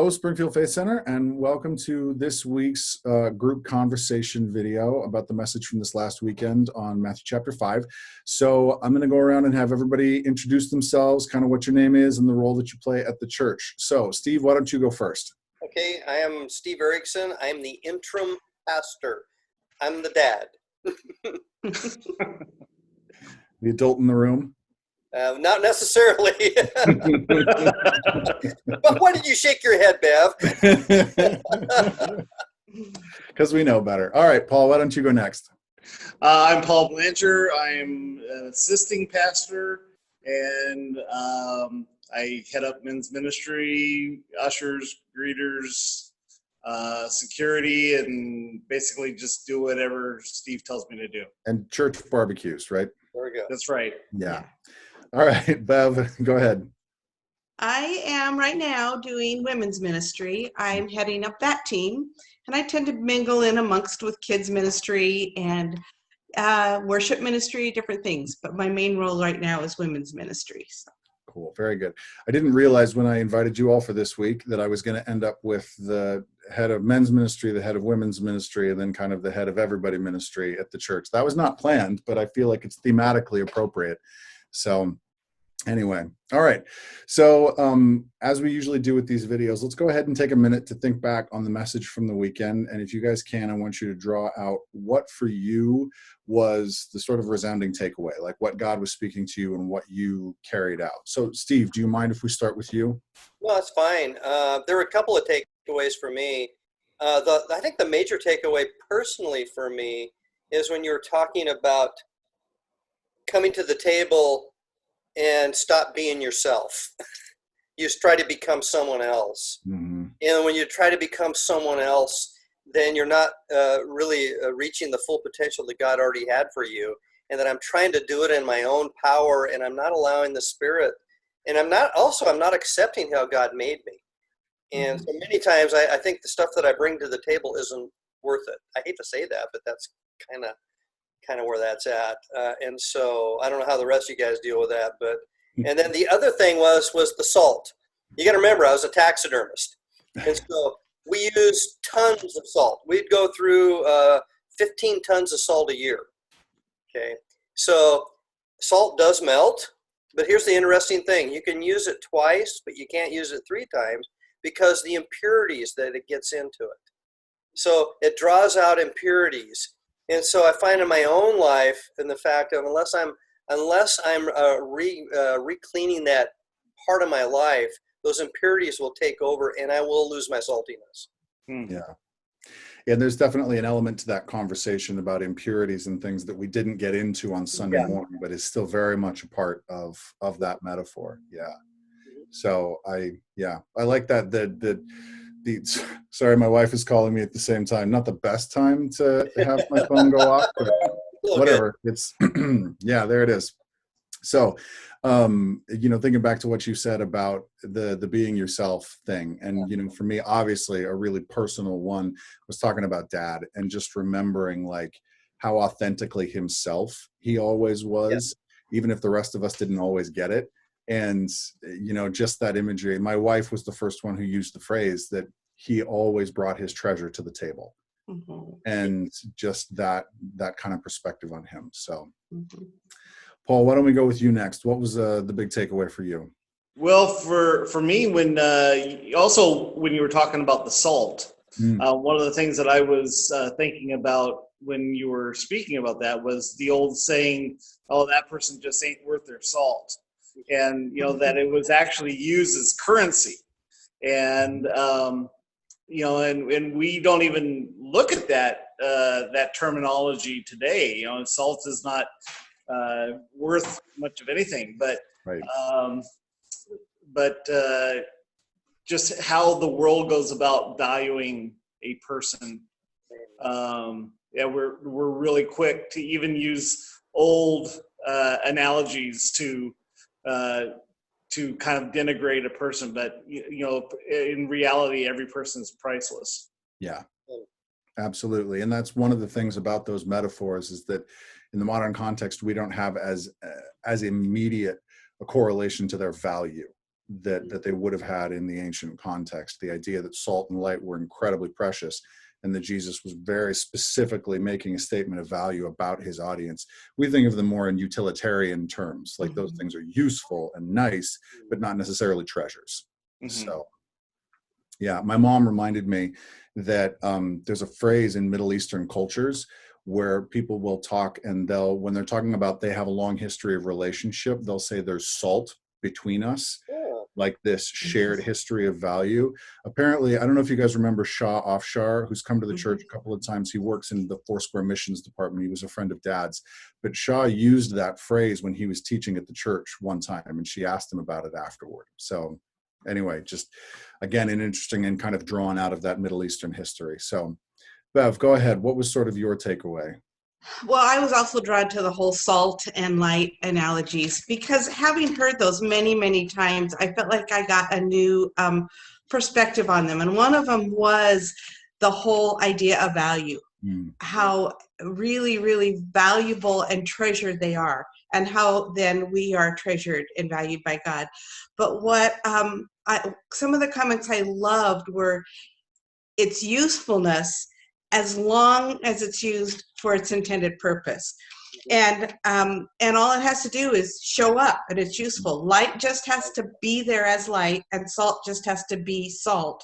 Hello, Springfield Faith Center, and welcome to this week's group conversation video about the message from this last weekend on Matthew chapter 5. So I'm going to go around and have everybody introduce themselves, kind of what your name is and the role that you play at the church. So, Steve, why don't you go first? Okay, I am Steve Erickson. I am the interim pastor. I'm the dad. The adult in the room? Not necessarily. But why did you shake your head, Bev? Because we know better. All right, Paul, why don't you go next? I'm Paul Blanchard. I'm an assisting pastor, and I head up men's ministry, ushers, greeters, security, and basically just do whatever Steve tells me to do. And church barbecues, right? There we go. That's right. Yeah. All right, Bev, go ahead. I am right now doing women's ministry. I'm heading up that team, and I tend to mingle in amongst with kids ministry and worship ministry, different things. But my main role right now is women's ministry. So. Cool. Very good. I didn't realize when I invited you all for this week that I was going to end up with the head of men's ministry, the head of women's ministry, and then kind of the head of everybody ministry at the church. That was not planned, but I feel like it's thematically appropriate. So anyway, all right. So as we usually do with these videos, let's go ahead and take a minute to think back on the message from the weekend. And if you guys can, I want you to draw out what for you was the sort of resounding takeaway, like what God was speaking to you and what you carried out. So Steve, do you mind if we start with you? No, that's fine. There were a couple of takeaways for me. I think the major takeaway personally for me is when you were talking about coming to the table and stop being yourself. You just try to become someone else. Mm-hmm. And when you try to become someone else, then you're not really reaching the full potential that God already had for you. And that I'm trying to do it in my own power, and I'm not allowing the Spirit. And I'm not accepting how God made me. And so many times I think the stuff that I bring to the table isn't worth it. I hate to say that, but that's kind of where that's at. And so I don't know how the rest of you guys deal with that, but, and then the other thing was the salt. You got to remember, I was a taxidermist. And so we used tons of salt. We'd go through 15 tons of salt a year. Okay. So salt does melt, but here's the interesting thing. You can use it twice, but you can't use it 3 times because the impurities that it gets into it. So it draws out impurities. And so I find in my own life, in the fact of unless I'm re-cleaning that part of my life, those impurities will take over, and I will lose my saltiness. Yeah, and there's definitely an element to that conversation about impurities and things that we didn't get into on Sunday morning, but is still very much a part of that metaphor. Yeah. So I like that. Sorry, my wife is calling me at the same time. Not the best time to have my phone go off, but whatever. It's yeah, there it is. So, thinking back to what you said about the being yourself thing, and for me, obviously, a really personal one was talking about Dad and just remembering like how authentically himself he always was, even if the rest of us didn't always get it. And, just that imagery. My wife was the first one who used the phrase that he always brought his treasure to the table. Mm-hmm. And just that kind of perspective on him. So, Paul, why don't we go with you next? What was the big takeaway for you? Well, for me, when you were talking about the salt, one of the things that I was thinking about when you were speaking about that was the old saying, "Oh, that person just ain't worth their salt." And that it was actually used as currency, and and we don't even look at that terminology today. Salt is not worth much of anything, but right. Just how the world goes about valuing a person. We're really quick to even use old analogies to kind of denigrate a person, but in reality, every person is priceless. Yeah, absolutely. And that's one of the things about those metaphors is that in the modern context, we don't have as immediate a correlation to their value. that they would have had in the ancient context. The idea that salt and light were incredibly precious, and that Jesus was very specifically making a statement of value about his audience. We think of them more in utilitarian terms, like those things are useful and nice, but not necessarily treasures. So, yeah, my mom reminded me that there's a phrase in Middle Eastern cultures where people will talk, and when they're talking about they have a long history of relationship, they'll say there's salt between us, like this shared history of value. Apparently, I don't know if you guys remember Shah Afshar, who's come to the church a couple of times. He works in the Foursquare Missions Department. He was a friend of Dad's. But Shah used that phrase when he was teaching at the church one time, and she asked him about it afterward. So anyway, just again, an interesting and kind of drawn out of that Middle Eastern history. So Bev, go ahead. What was sort of your takeaway? Well, I was also drawn to the whole salt and light analogies because having heard those many, many times, I felt like I got a new perspective on them. And one of them was the whole idea of value, how really, really valuable and treasured they are, and how then we are treasured and valued by God. But what some of the comments I loved were its usefulness as long as it's used for its intended purpose. And all it has to do is show up, and it's useful. Light just has to be there as light, and salt just has to be salt,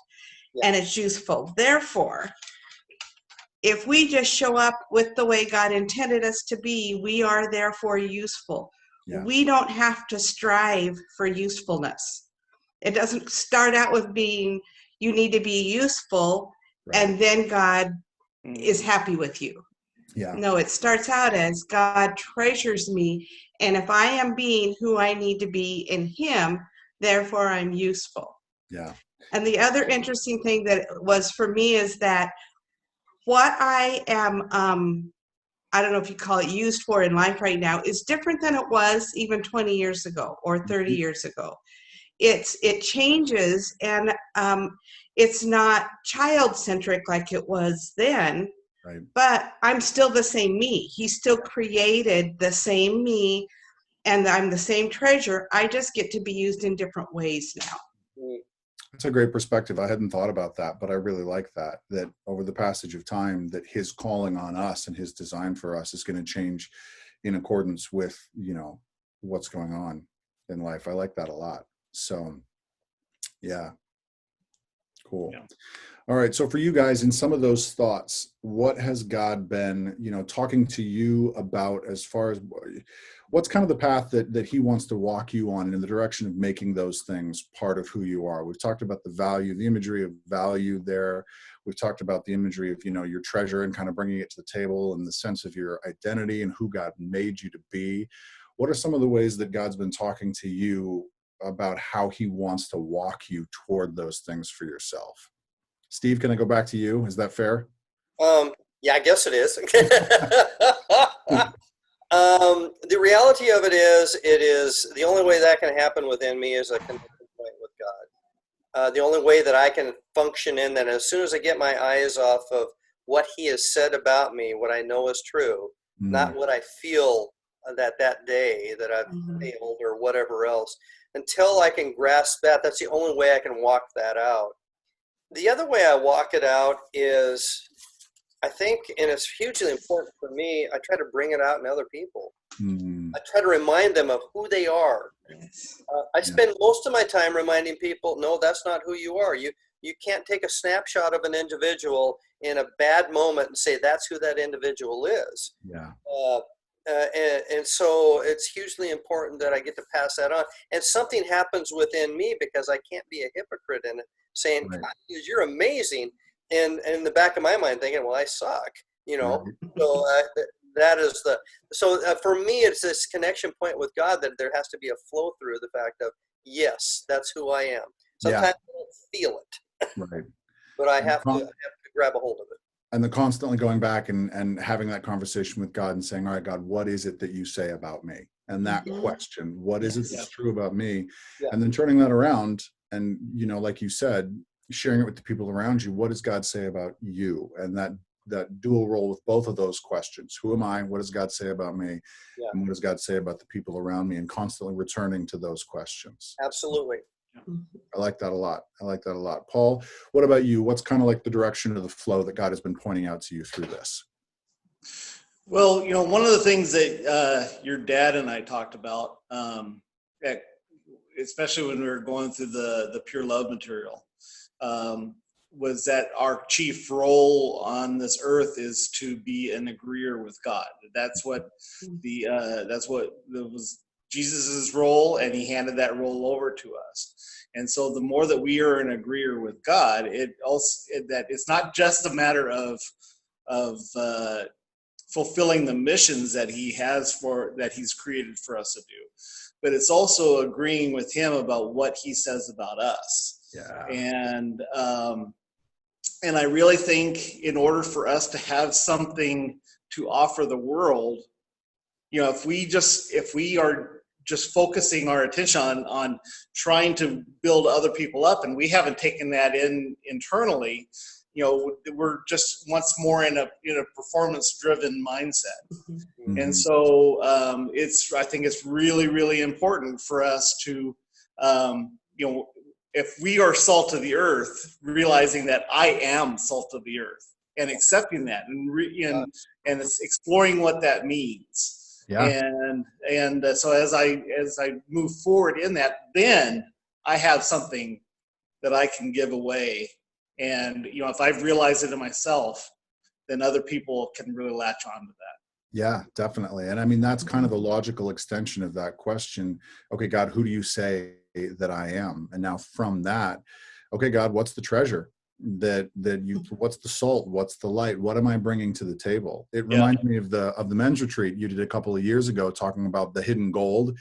and it's useful. Therefore, if we just show up with the way God intended us to be, we are therefore useful. We don't have to strive for usefulness. It doesn't start out with being, you need to be useful, and then God is happy with you. No, it starts out as God treasures me, and if I am being who I need to be in him, therefore I'm useful. And the other interesting thing that was for me is that what I am, I don't know if you call it used for in life right now, is different than it was even 20 years ago or 30 years ago. It changes, and it's not child-centric like it was then, but I'm still the same me. He still created the same me, and I'm the same treasure. I just get to be used in different ways now. That's a great perspective. I hadn't thought about that, but I really like that over the passage of time, that his calling on us and his design for us is going to change in accordance with, what's going on in life. I like that a lot. So, yeah. Cool. All right. So for you guys, in some of those thoughts, what has God been, talking to you about as far as what's kind of the path that he wants to walk you on in the direction of making those things part of who you are? We've talked about the value, the imagery of value there. We've talked about the imagery of, your treasure and kind of bringing it to the table and the sense of your identity and who God made you to be. What are some of the ways that God's been talking to you about how he wants to walk you toward those things for yourself? Steve, can I go back to you? Is that fair? Yeah, I guess it is. The reality of it is the only way that can happen within me is a connection point with God. The only way that I can function in that, as soon as I get my eyes off of what he has said about me, what I know is true, not what I feel that day that I've failed or whatever else, until I can grasp that, that's the only way I can walk that out. The other way I walk it out is, I think, and it's hugely important for me, I try to bring it out in other people. I try to remind them of who they are. I spend most of my time reminding people, no, that's not who you are. You can't take a snapshot of an individual in a bad moment and say that's who that individual is. And so it's hugely important that I get to pass that on. And something happens within me because I can't be a hypocrite in it, saying, God, you're amazing. And in the back of my mind thinking, well, I suck, So that is for me, it's this connection point with God that there has to be a flow through the fact of, yes, that's who I am. Sometimes I don't feel it, but I have to grab a hold of it. And the constantly going back and having that conversation with God and saying, all right, God, what is it that you say about me? And that question, what is it that's true about me? And then turning that around and, like you said, sharing it with the people around you. What does God say about you? And that dual role with both of those questions. Who am I? What does God say about me? And what does God say about the people around me? And constantly returning to those questions. Absolutely. I like that a lot. I like that a lot. Paul, what about you? What's kind of like the direction of the flow that God has been pointing out to you through this? Well, one of the things that your dad and I talked about, especially when we were going through the pure love material, was that our chief role on this earth is to be an agreeer with God. That's what was Jesus's role, and he handed that role over to us. And so the more that we are an agreeer with God, that it's not just a matter of fulfilling the missions that that he's created for us to do, but it's also agreeing with him about what he says about us. Yeah. And I really think in order for us to have something to offer the world, if we are just focusing our attention on trying to build other people up, and we haven't taken that in internally, we're just once more in a performance-driven mindset. Mm-hmm. And so I think it's really, really important for us to, if we are salt of the earth, realizing that I am salt of the earth, and accepting that, and it's exploring what that means. Yeah. And so as I move forward in that, then I have something that I can give away. And if I've realized it in myself, then other people can really latch on to that. Yeah, definitely. And I mean, that's kind of the logical extension of that question. Okay, God, who do you say that I am? And now from that, okay, God, what's the treasure what's the salt? What's the light? What am I bringing to the table? It reminds me of the men's retreat you did a couple of years ago, talking about the hidden gold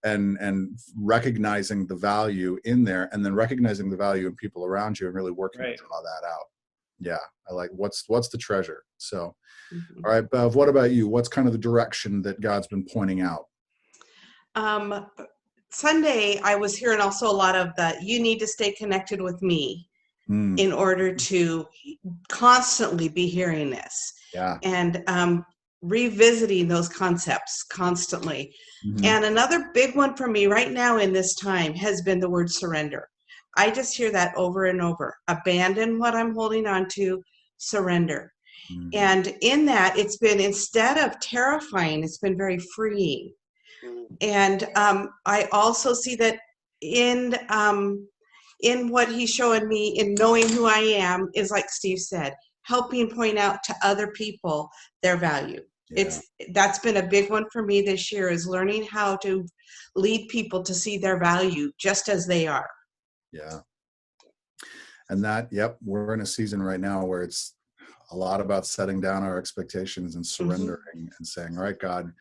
and recognizing the value in there, and then recognizing the value in people around you and really working to draw that out. Yeah. I like what's the treasure. So, all right, Bev, what about you? What's kind of the direction that God's been pointing out? Sunday, I was hearing also a lot of that you need to stay connected with me in order to constantly be hearing this. Yeah. And revisiting those concepts constantly. And another big one for me right now in this time has been the word surrender. I just hear that over and over. Abandon what I'm holding on to, surrender. And in that, it's been, instead of terrifying, it's been very freeing. And I also see that in what he's showing me, in knowing who I am, is like Steve said, helping point out to other people their value. Yeah. That's been a big one for me this year, is learning how to lead people to see their value just as they are. Yeah. And we're in a season right now where it's a lot about setting down our expectations and surrendering and saying, all right, God,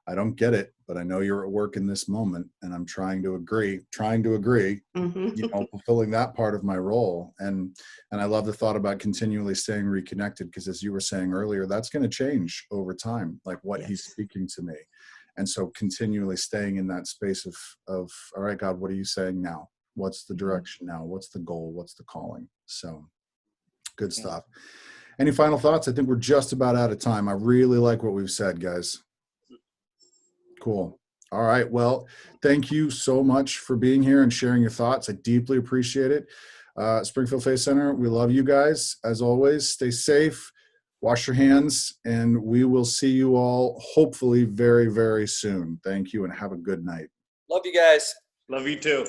I don't get it, but I know you're at work in this moment, and I'm trying to agree, fulfilling that part of my role. And I love the thought about continually staying reconnected, because as you were saying earlier, that's going to change over time, like what he's speaking to me. And so continually staying in that space of, all right, God, what are you saying now? What's the direction now? What's the goal? What's the calling? So good stuff. Any final thoughts? I think we're just about out of time. I really like what we've said, guys. Cool. All right. Well, thank you so much for being here and sharing your thoughts. I deeply appreciate it. Springfield Faith Center, we love you guys. As always, stay safe, wash your hands, and we will see you all hopefully very, very soon. Thank you, and have a good night. Love you guys. Love you too.